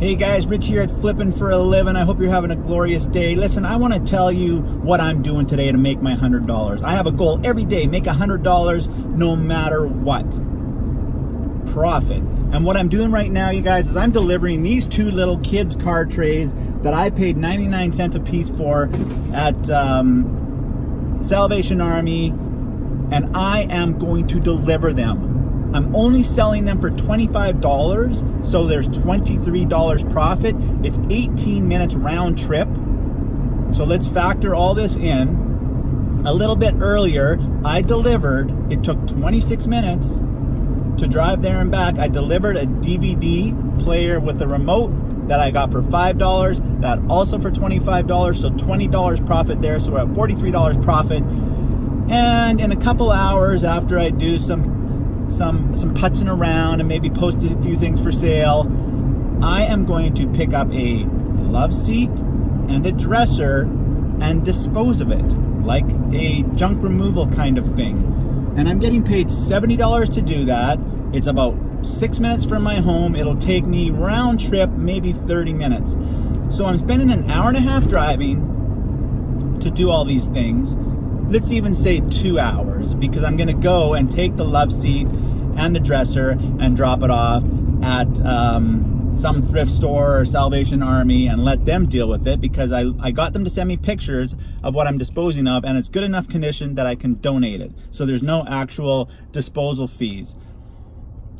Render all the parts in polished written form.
Hey guys, Rich here at Flippin' for a Living. I hope you're having a glorious day. Listen, I want to tell you what I'm doing today to make my $100. I have a goal every day, make $100 no matter what. Profit. And what I'm doing right now, you guys, is I'm delivering these two little kids' car trays that I paid 99 cents a piece for at Salvation Army, and I am going to deliver them. I'm only selling them for $25, so there's $23 profit. It's 18 minutes round trip. So let's factor all this in. A little bit earlier, I delivered, it took 26 minutes to drive there and back. I delivered a DVD player with a remote that I got for $5, that also for $25, so $20 profit there, so we're at $43 profit. And in a couple hours after I do some putzing around and maybe post a few things for sale, I am going to pick up a love seat and a dresser and dispose of it like a junk removal kind of thing. And I'm getting paid $70 to do that. It's about 6 minutes from my home. It'll take me round trip maybe 30 minutes. So I'm spending an hour and a half driving to do all these things. Let's even say 2 hours, because I'm gonna go and take the love seat and the dresser and drop it off at some thrift store or Salvation Army and let them deal with it, because I got them to send me pictures of what I'm disposing of, and it's good enough condition that I can donate it. So there's no actual disposal fees.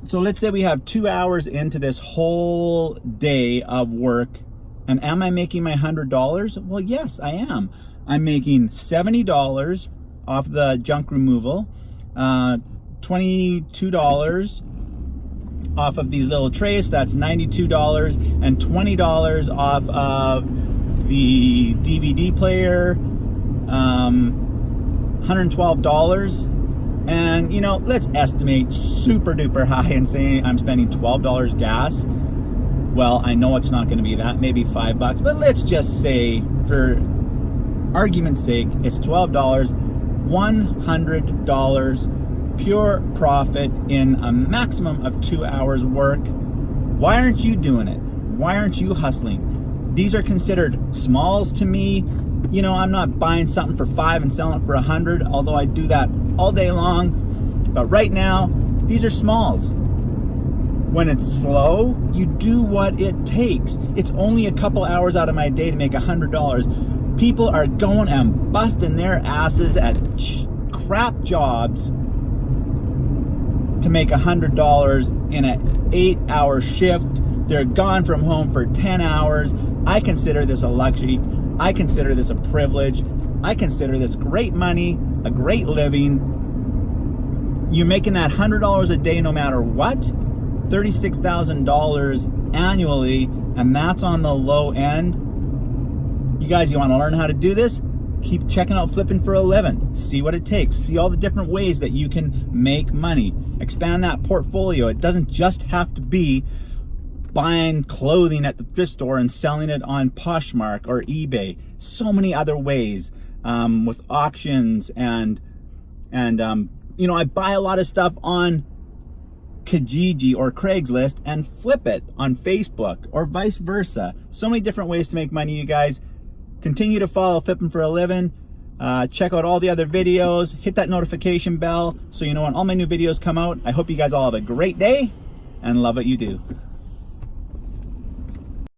So let's say we have 2 hours into this whole day of work, and am I making my $100? Well, yes, I am. I'm making $70 off the junk removal, $22 off of these little trays, so that's $92, and $20 off of the DVD player, $112. And you know, let's estimate super duper high and say I'm spending $12 gas. Well, I know it's not going to be that, maybe $5, but let's just say, for argument's sake, it's $12, $100 pure profit in a maximum of 2 hours work. Why aren't you doing it? Why aren't you hustling? These are considered smalls to me. You know, I'm not buying something for $5 and selling it for $100, although I do that all day long. But right now, these are smalls. When it's slow, you do what it takes. It's only a couple hours out of my day to make $100. People are going and busting their asses at crap jobs to make $100 in an 8-hour shift. They're gone from home for 10 hours. I consider this a luxury. I consider this a privilege. I consider this great money, a great living. You're making that $100 a day no matter what, $36,000 annually, and that's on the low end. You guys, you want to learn how to do this? Keep checking out Flippin' for a Living. See what it takes. See all the different ways that you can make money. Expand that portfolio. It doesn't just have to be buying clothing at the thrift store and selling it on Poshmark or eBay. So many other ways, with auctions and you know, I buy a lot of stuff on Kijiji or Craigslist and flip it on Facebook or vice versa. So many different ways to make money, you guys. Continue to follow Flippin' for a Living. Check out all the other videos. Hit that notification bell so you know when all my new videos come out. I hope you guys all have a great day and love what you do.